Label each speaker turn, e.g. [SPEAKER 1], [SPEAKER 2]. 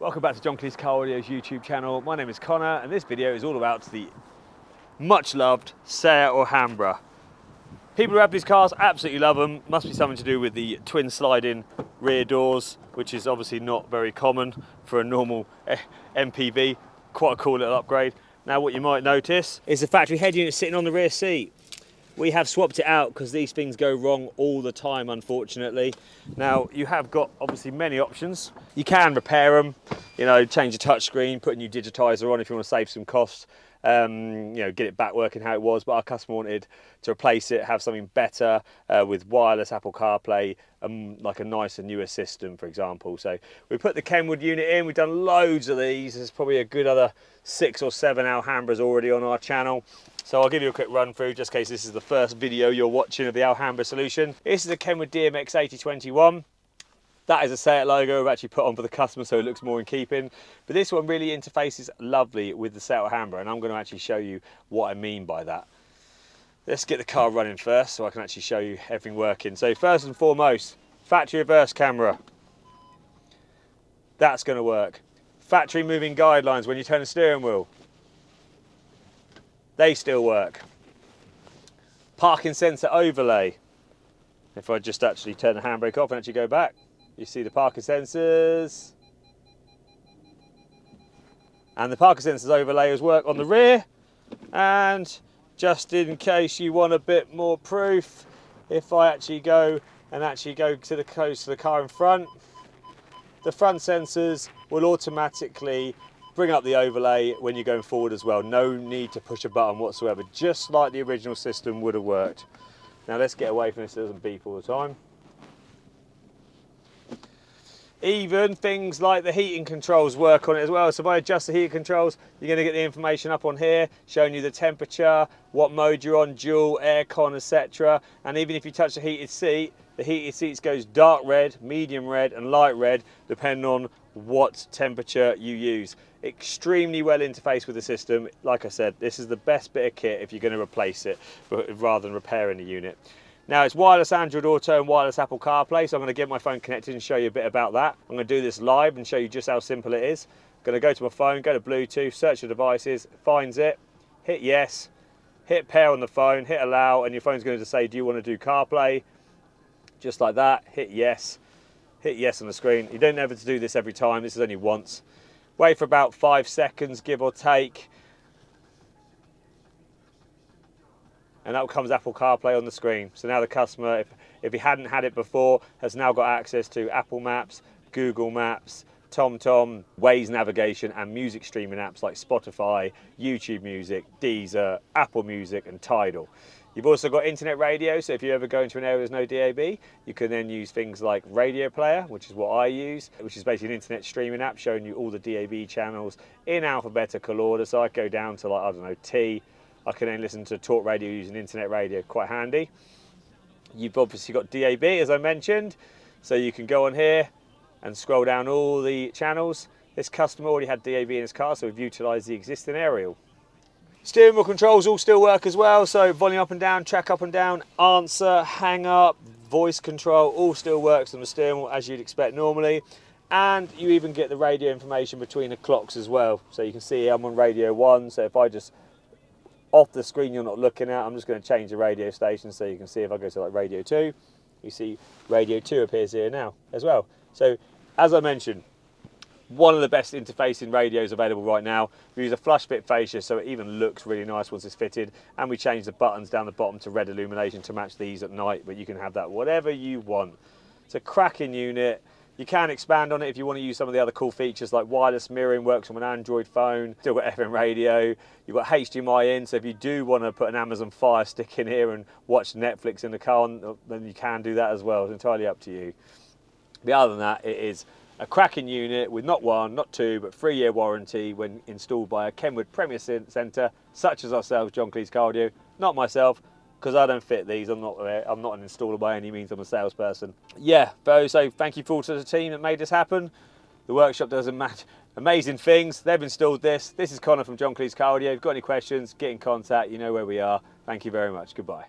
[SPEAKER 1] Welcome back to John Cleese Car Audio's YouTube channel. My name is Connor and this video is all about the much loved Seat Alhambra. People who have these cars absolutely love them. Must be something to do with the twin sliding rear doors, which is obviously not very common for a normal MPV. Quite a cool little upgrade. Now what you might notice is the factory head unit sitting on the rear seat. We have swapped it out because these things go wrong all the time, unfortunately. Now, you have got obviously many options. You can repair them, you know, change the touchscreen, put a new digitizer on if you want to save some costs, you know, get it back working how it was. But our customer wanted to replace it, have something better with wireless Apple CarPlay, like a nicer, newer system, for example. So we put the Kenwood unit in. We've done loads of these. There's probably a good other 6 or 7 Alhambras already on our channel. So I'll give you a quick run through just in case this is the first video you're watching of the Alhambra solution. This is a Kenwood DMX8021. That is a Seat logo I've actually put on for the customer so it looks more in keeping. But this one really interfaces lovely with the Seat Alhambra, and I'm going to actually show you what I mean by that. Let's get the car running first so I can actually show you everything working. So first and foremost, factory reverse camera. That's going to work. Factory moving guidelines when you turn the steering wheel. They still work. Parking sensor overlay. If I just actually turn the handbrake off and actually go back, you see the parking sensors. And the parking sensors overlays work on the rear. And just in case you want a bit more proof, if I actually go to the close to the car in front, the front sensors will automatically bring up the overlay when you're going forward as well. No need to push a button whatsoever, just like the original system would have worked. Now let's get away from this so it doesn't beep all the time. Even things like the heating controls work on it as well. So if I adjust the heating controls, you're going to get the information up on here, showing you the temperature, what mode you're on, dual, aircon, etc. And even if you touch the heated seats goes dark red, medium red and light red, depending on what temperature you use. Extremely well interfaced with the system. Like I said, this is the best bit of kit if you're going to replace it rather than repairing the unit. Now it's wireless Android Auto and wireless Apple CarPlay, so I'm going to get my phone connected and show you a bit about that. I'm going to do this live and show you just how simple it is. I'm going to go to my phone, go to Bluetooth, search the devices, finds it, hit yes, hit pair on the phone, hit allow, and your phone's going to say, do you want to do CarPlay? Just like that, hit yes on the screen. You don't have to do this every time, this is only once. Wait for about 5 seconds, give or take. And that comes Apple CarPlay on the screen. So now the customer, if he hadn't had it before, has now got access to Apple Maps, Google Maps, TomTom, Waze navigation and music streaming apps like Spotify, YouTube Music, Deezer, Apple Music and Tidal. You've also got internet radio, so if you ever go into an area there's no DAB, you can then use things like Radio Player, which is what I use, which is basically an internet streaming app showing you all the DAB channels in alphabetical order. So I go down to, like, I don't know, T. I can then listen to talk radio using internet radio, quite handy. You've obviously got DAB, as I mentioned, so you can go on here and scroll down all the channels. This customer already had DAB in his car, so we've utilised the existing aerial. Steering wheel controls all still work as well, so volume up and down, track up and down, answer, hang up, voice control, all still works on the steering wheel as you'd expect normally. And you even get the radio information between the clocks as well. So you can see I'm on radio 1, so if I just, off the screen you're not looking at, I'm just going to change the radio station so you can see if I go to like radio 2, you see radio 2 appears here now as well. So as I mentioned, one of the best interfacing radios available right now. We use a flush fit fascia so it even looks really nice once it's fitted, and we change the buttons down the bottom to red illumination to match these at night, but you can have that whatever you want. It's a cracking unit. You can expand on it if you want to use some of the other cool features like wireless mirroring, works on an Android phone, still got FM radio, you've got HDMI in, so if you do want to put an Amazon Fire Stick in here and watch Netflix in the car, then you can do that as well. It's entirely up to you. But other than that, it is a cracking unit with not 1, not 2, but 3-year warranty when installed by a Kenwood Premier Centre, such as ourselves, John Cleese Car Audio. Not myself, because I don't fit these. I'm not an installer by any means. I'm a salesperson. Yeah, so thank you all to the team that made this happen. The workshop does amazing things. They've installed this. This is Connor from John Cleese Car Audio. If you've got any questions, get in contact. You know where we are. Thank you very much. Goodbye.